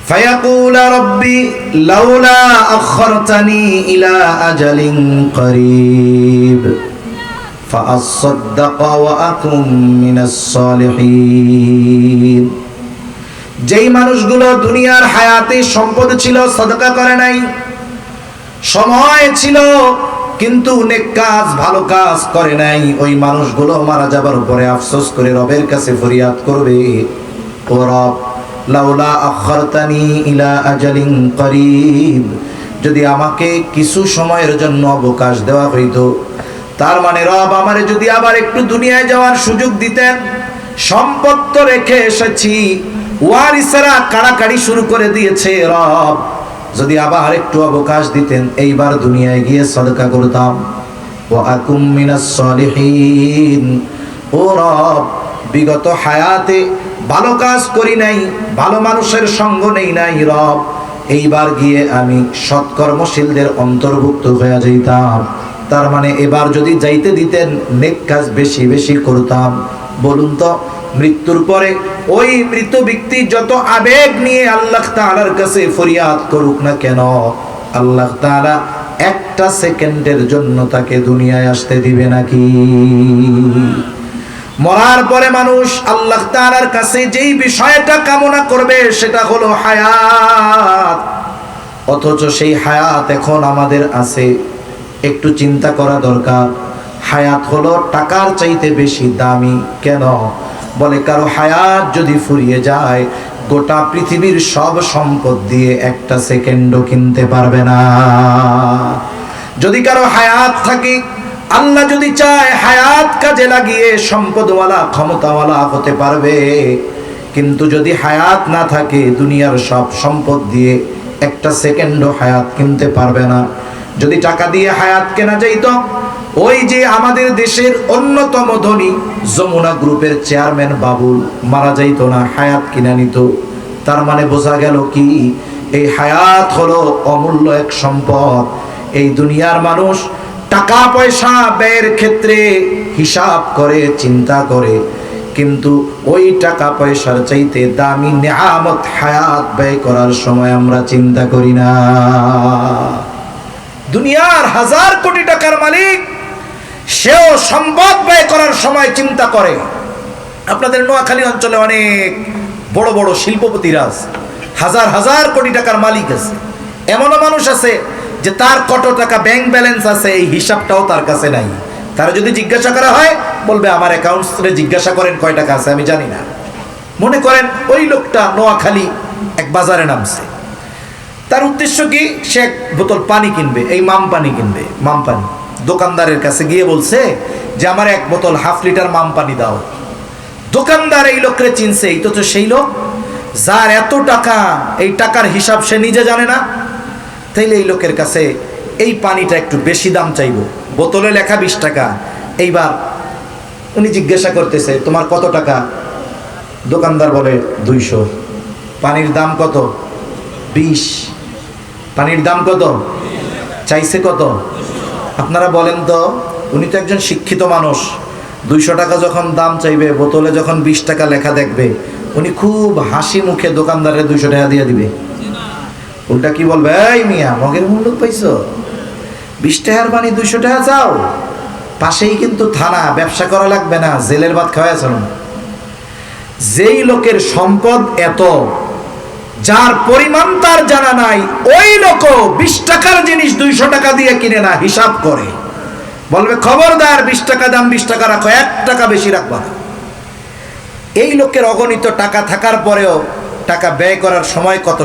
ফায়াকুল রব্বি লাউলা আখরতানি ইলা আজালিন করিব ফাআসাদ্দাক ওয়া আকুম মিনাস সালিহিন। যেই মানুষগুলো দুনিয়ার হায়াতে সম্পদ ছিল, সাদকা করে নাই, সময় ছিল কিন্তু নেক কাজ ভালো কাজ করে নাই, ওই মানুষগুলো মারা যাবার পরে আফসোস করে রবের কাছে ফরিয়াদ করবে, ও রব লাউলা আখরতানি ইলা আজালিন করিব, যদি আমাকে কিছু সময়ের জন্য অবকাশ দেওয়া হইতো। তার মানে রব আমারে যদি আবার একটু দুনিয়ায় যাওয়ার সুযোগ দিতেন, সম্পদ তো রেখে এসেছি, ওয়ারিসরা কাড়াকাড়ি শুরু করে দিয়েছে, রব যদি আবার একটু অবকাশ দিতেন, এইবার দুনিয়ায় গিয়ে সদকা করতাম। ওয়া আকুম মিনাস সালিহিন, ও রব বিগত হায়াতে ভালো কাজ করি নাই, ভালো মানুষের সঙ্গ নেই নাই, রব এইবার গিয়ে আমি সৎকর্মশীলদের অন্তর্ভুক্ত হয়ে যাইতাম। তার মানে এবার যদি যাইতে দিতেন নেক কাজ বেশি বেশি করতাম। বলুন তো মৃত্যুর পরে ওই মৃত ব্যক্তি যত আবেগ নিয়ে আল্লাহ তাআলার কাছে ফরিয়াদ করুক না কেন, আল্লাহ তাআলা একটা সেকেন্ডের জন্য তাকে দুনিয়ায় আসতে দিবে নাকি? মরার পরে মানুষ আল্লাহ তাআলার কাছে যেই বিষয়টা কামনা করবে সেটা হলো হায়াত, অথচ সেই হায়াত এখন আমাদের আছে। একটু চিন্তা করা দরকার। হায়াত হলো টাকার চাইতে বেশি দামি। কেন? বলে কারো হায়াত যদি ফুরিয়ে যায়, গোটা পৃথিবীর সব সম্পদ দিয়ে একটা সেকেন্ডও কিনতে পারবে না। যদি কারো হায়াত থাকে, আল্লাহ যদি চায় হায়াত কাজে লাগিয়ে সম্পদওয়ালা ক্ষমতাওয়ালা হতে পারবে, কিন্তু যদি হায়াত না থাকে, দুনিয়ার সব সম্পদ দিয়ে একটা সেকেন্ডও হায়াত কিনতে পারবে না। যদি টাকা দিয়ে হায়াত কেনা যাইত, ওই যে আমাদের দেশের অন্যতম ধনী যমুনা গ্রুপের চেয়ারম্যান বাবুল মারা যাইত না, হায়াত কিনা নিত। তার মানে বোঝা গেল কি, এই হায়াত হলো অমূল্য এক সম্পদ। এই দুনিয়ার মানুষ টাকা পয়সা ব্যয়ের ক্ষেত্রে হিসাব করে, চিন্তা করে, কিন্তু ওই টাকা পয়সার চাইতে দামি নেয়ামত হায়াত ব্যয় করার সময় আমরা চিন্তা করি না। দুনিয়ার হাজার কোটি টাকার মালিক, সেও সম্পদ ব্যয় করার সময় চিন্তা করে। আপনাদের নোয়াখালী অঞ্চলে অনেক বড় বড় শিল্পপতিরা আছে, হাজার হাজার কোটি টাকার মালিক আছে। এমনও মানুষ আছে যে তার কত টাকা ব্যাংক ব্যালেন্স আছে এই হিসাবটাও তার কাছে নাই। তারা যদি জিজ্ঞাসা করা হয়, বলবে আমার অ্যাকাউন্টসে জিজ্ঞাসা করেন কয় টাকা আছে, আমি জানি না। মনে করেন ওই লোকটা নোয়াখালী এক বাজারে নামছে, তার উদ্দেশ্য কি, সে এক বোতল পানি কিনবে, এই মাম পানি কিনবে, মাম পানি। দোকানদারের কাছে গিয়ে বলছে যে আমার এক বোতল হাফ লিটার মাম পানি দাও। দোকানদার এই লোককে চিনছে, এই তো সেই লোক যার এত টাকা, এই টাকার হিসাব সে নিজে জানে না। তাইলে এই লোকের কাছে এই পানিটা একটু বেশি দাম চাইব, বোতলে লেখা 20 টাকা। এইবার উনি জিজ্ঞাসা করতেছে তোমার কত টাকা? দোকানদার বলে 200। পানির দাম কত? 20। পানির দাম কত? চাইছে কত? আপনারা বলেন তো, উনি তো একজন শিক্ষিত মানুষ, 200 টাকা যখন দাম চাইবে, বোতলে যখন 20 টাকা লেখা দেখবে, উনি খুব হাসি মুখে দোকানদারের 200 টাকা দিয়ে দিবে? উল্টা কি বলবে, এই মিয়া মগের মূল্য পাইছো, 20 টাকার পানি 200 টাকা চাও? পাশেই কিন্তু থানা, ব্যবসা করা লাগবে না, জেলের ভাত খাওয়াইছ না। যেই লোকের সম্পদ এত, যার পরিমাণ তার জানা নাই, ওই লোক 20 টাকার জিনিস 200 টাকা দিয়ে কিনে না, হিসাব করে। বলবে খবরদার, 20 টাকা দাম, 20 টাকা রাখো, 1 টাকা বেশি রাখবা না। এই লোকের অগণিত টাকা থাকার পরেও টাকা ব্যয় করার সময় কত